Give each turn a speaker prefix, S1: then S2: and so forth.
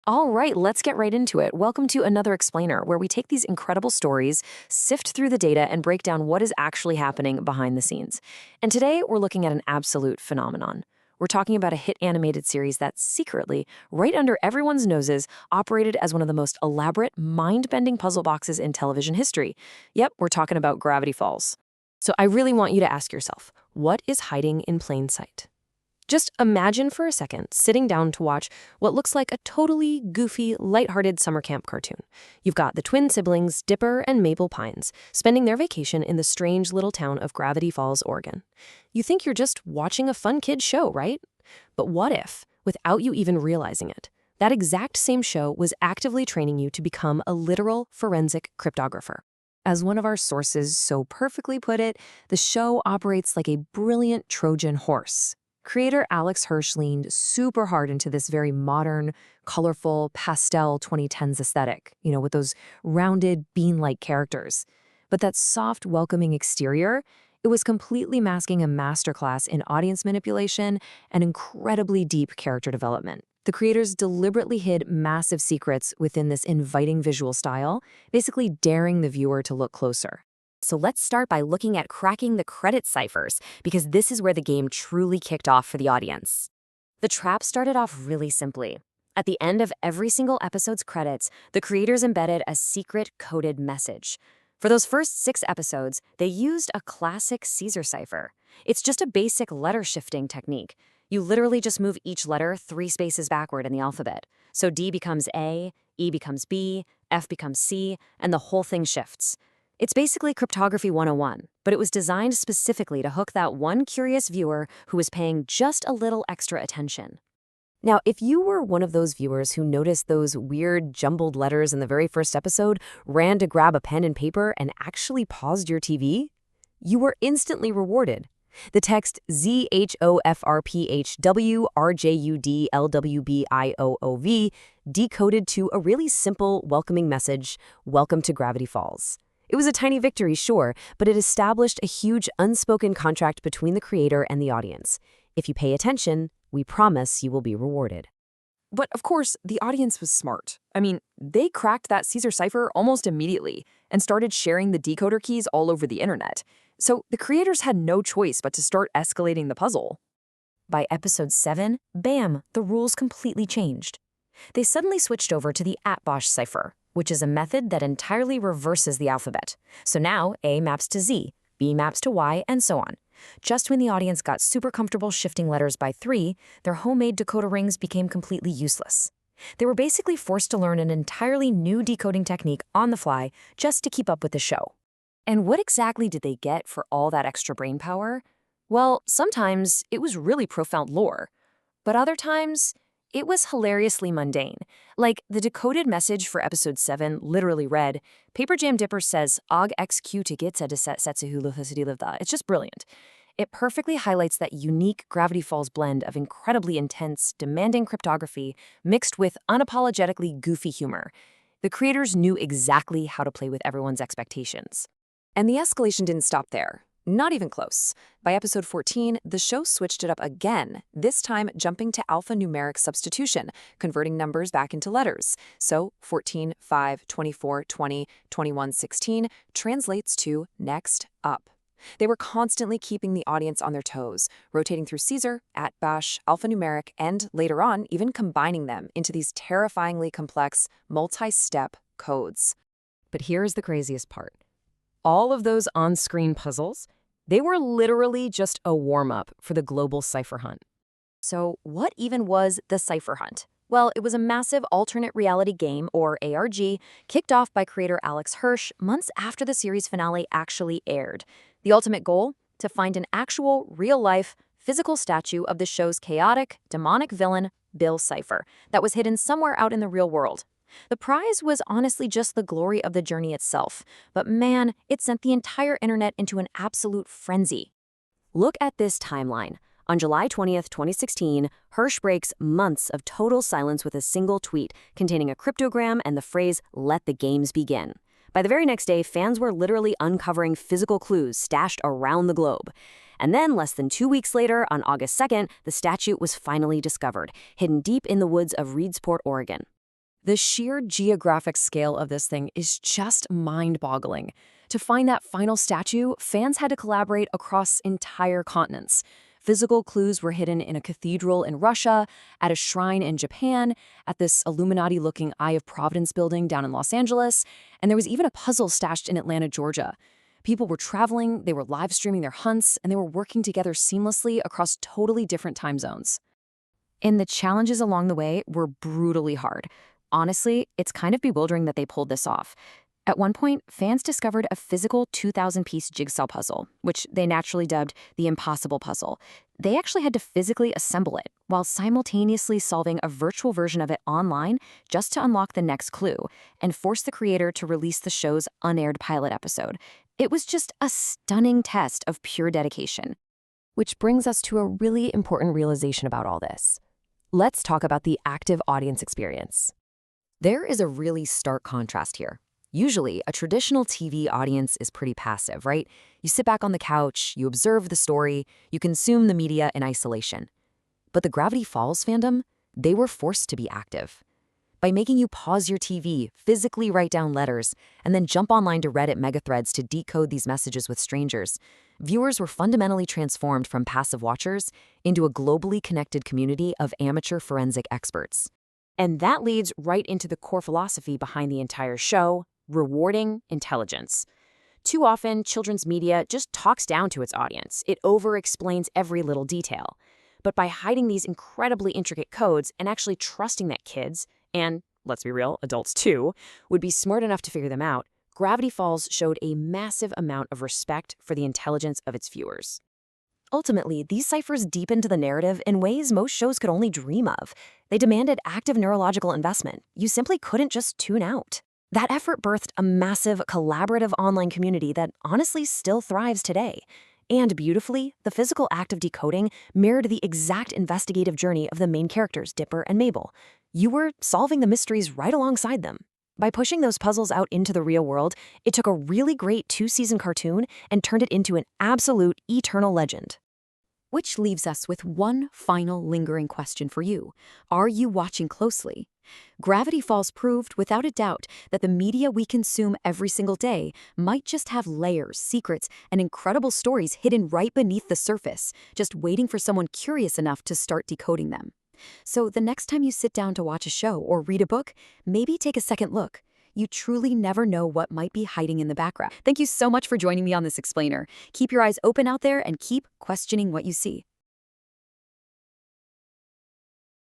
S1: All right, let's get right into it. Welcome to another explainer where we take these incredible stories, sift through the data, and break down what is actually happening behind the scenes. And today we're looking at an absolute phenomenon. We're talking about a hit animated series that secretly, right under everyone's noses, operated as one of the most elaborate, mind-bending puzzle boxes in television history. Yep, we're talking about Gravity Falls. So I really want you to ask yourself, what is hiding in plain sight? Just imagine for a second sitting down to watch what looks like a totally goofy, lighthearted summer camp cartoon. You've got the twin siblings, Dipper and Mabel Pines, spending their vacation in the strange little town of Gravity Falls, Oregon. You think you're just watching a fun kid show, right? But what if, without you even realizing it, that exact same show was actively training you to become a literal forensic cryptographer? As one of our sources so perfectly put it, the show operates like a brilliant Trojan horse. Creator Alex Hirsch leaned super hard into this very modern, colorful, pastel 2010s aesthetic, with those rounded, bean-like characters. But that soft, welcoming exterior, it was completely masking a masterclass in audience manipulation and incredibly deep character development. The creators deliberately hid massive secrets within this inviting visual style, basically daring the viewer to look closer. So let's start by looking at cracking the credit ciphers, because this is where the game truly kicked off for the audience. The trap started off really simply. At the end of every single episode's credits, the creators embedded a secret coded message. For those first 6 episodes, they used a classic Caesar cipher. It's just a basic letter shifting technique. You literally just move each letter 3 spaces backward in the alphabet. So D becomes A, E becomes B, F becomes C, and the whole thing shifts. It's basically Cryptography 101, but it was designed specifically to hook that one curious viewer who was paying just a little extra attention. Now, if you were one of those viewers who noticed those weird jumbled letters in the very first episode, ran to grab a pen and paper, and actually paused your TV, you were instantly rewarded. The text ZHOFRPHWRJUDLWBIOOV decoded to a really simple, welcoming message, "Welcome to Gravity Falls." It was a tiny victory, sure, but it established a huge unspoken contract between the creator and the audience. If you pay attention, we promise you will be rewarded.
S2: But of course, the audience was smart. They cracked that Caesar cipher almost immediately and started sharing the decoder keys all over the internet. So the creators had no choice but to start escalating the puzzle.
S1: By episode 7, bam, the rules completely changed. They suddenly switched over to the @Bosch cipher, which is a method that entirely reverses the alphabet. So now A maps to Z, B maps to Y, and so on. Just when the audience got super comfortable shifting letters by 3, their homemade decoder rings became completely useless. They were basically forced to learn an entirely new decoding technique on the fly just to keep up with the show. And what exactly did they get for all that extra brain power? Well, sometimes it was really profound lore, but other times it was hilariously mundane. Like, the decoded message for episode 7 literally read, "Paper Jam Dipper says, Og XQ to get setsuhulufasitilivda." It's just brilliant. It perfectly highlights that unique Gravity Falls blend of incredibly intense, demanding cryptography mixed with unapologetically goofy humor. The creators knew exactly how to play with everyone's expectations. And the escalation didn't stop there. Not even close. By episode 14, the show switched it up again, this time jumping to alphanumeric substitution, converting numbers back into letters. So 14, 5, 24, 20, 21, 16 translates to next up. They were constantly keeping the audience on their toes, rotating through Caesar, @Bash, alphanumeric, and later on, even combining them into these terrifyingly complex, multi-step codes. But here's the craziest part. All of those on-screen puzzles, they were literally just a warm-up for the global cipher hunt. So what even was the cipher hunt? Well, it was a massive alternate reality game, or ARG, kicked off by creator Alex Hirsch months after the series finale actually aired. The ultimate goal? To find an actual, real-life, physical statue of the show's chaotic, demonic villain, Bill Cipher, that was hidden somewhere out in the real world. The prize was honestly just the glory of the journey itself, but man, it sent the entire internet into an absolute frenzy. Look at this timeline. On July 20th, 2016, Hirsch breaks months of total silence with a single tweet containing a cryptogram and the phrase, "Let the games begin." By the very next day, fans were literally uncovering physical clues stashed around the globe. And then, less than 2 weeks later, on August 2nd, the statue was finally discovered, hidden deep in the woods of Reedsport, Oregon.
S2: The sheer geographic scale of this thing is just mind-boggling. To find that final statue, fans had to collaborate across entire continents. Physical clues were hidden in a cathedral in Russia, at a shrine in Japan, at this Illuminati-looking Eye of Providence building down in Los Angeles, and there was even a puzzle stashed in Atlanta, Georgia. People were traveling, they were live streaming their hunts, and they were working together seamlessly across totally different time zones.
S1: And the challenges along the way were brutally hard. Honestly, it's kind of bewildering that they pulled this off. At one point, fans discovered a physical 2,000-piece jigsaw puzzle, which they naturally dubbed the impossible puzzle. They actually had to physically assemble it, while simultaneously solving a virtual version of it online just to unlock the next clue, and force the creator to release the show's unaired pilot episode. It was just a stunning test of pure dedication.
S2: Which brings us to a really important realization about all this. Let's talk about the active audience experience.
S1: There is a really stark contrast here. Usually, a traditional TV audience is pretty passive, right? You sit back on the couch, you observe the story, you consume the media in isolation. But the Gravity Falls fandom, they were forced to be active. By making you pause your TV, physically write down letters, and then jump online to Reddit megathreads to decode these messages with strangers, viewers were fundamentally transformed from passive watchers into a globally connected community of amateur forensic experts. And that leads right into the core philosophy behind the entire show: rewarding intelligence. Too often, children's media just talks down to its audience. It over-explains every little detail. But by hiding these incredibly intricate codes and actually trusting that kids, and let's be real, adults too, would be smart enough to figure them out, Gravity Falls showed a massive amount of respect for the intelligence of its viewers. Ultimately, these ciphers deepened the narrative in ways most shows could only dream of. They demanded active neurological investment. You simply couldn't just tune out. That effort birthed a massive, collaborative online community that honestly still thrives today. And beautifully, the physical act of decoding mirrored the exact investigative journey of the main characters, Dipper and Mabel. You were solving the mysteries right alongside them. By pushing those puzzles out into the real world, it took a really great 2-season cartoon and turned it into an absolute eternal legend. Which leaves us with one final lingering question for you. Are you watching closely? Gravity Falls proved, without a doubt, that the media we consume every single day might just have layers, secrets, and incredible stories hidden right beneath the surface, just waiting for someone curious enough to start decoding them. So the next time you sit down to watch a show or read a book, maybe take a second look. You truly never know what might be hiding in the background. Thank you so much for joining me on this explainer. Keep your eyes open out there and keep questioning what you see.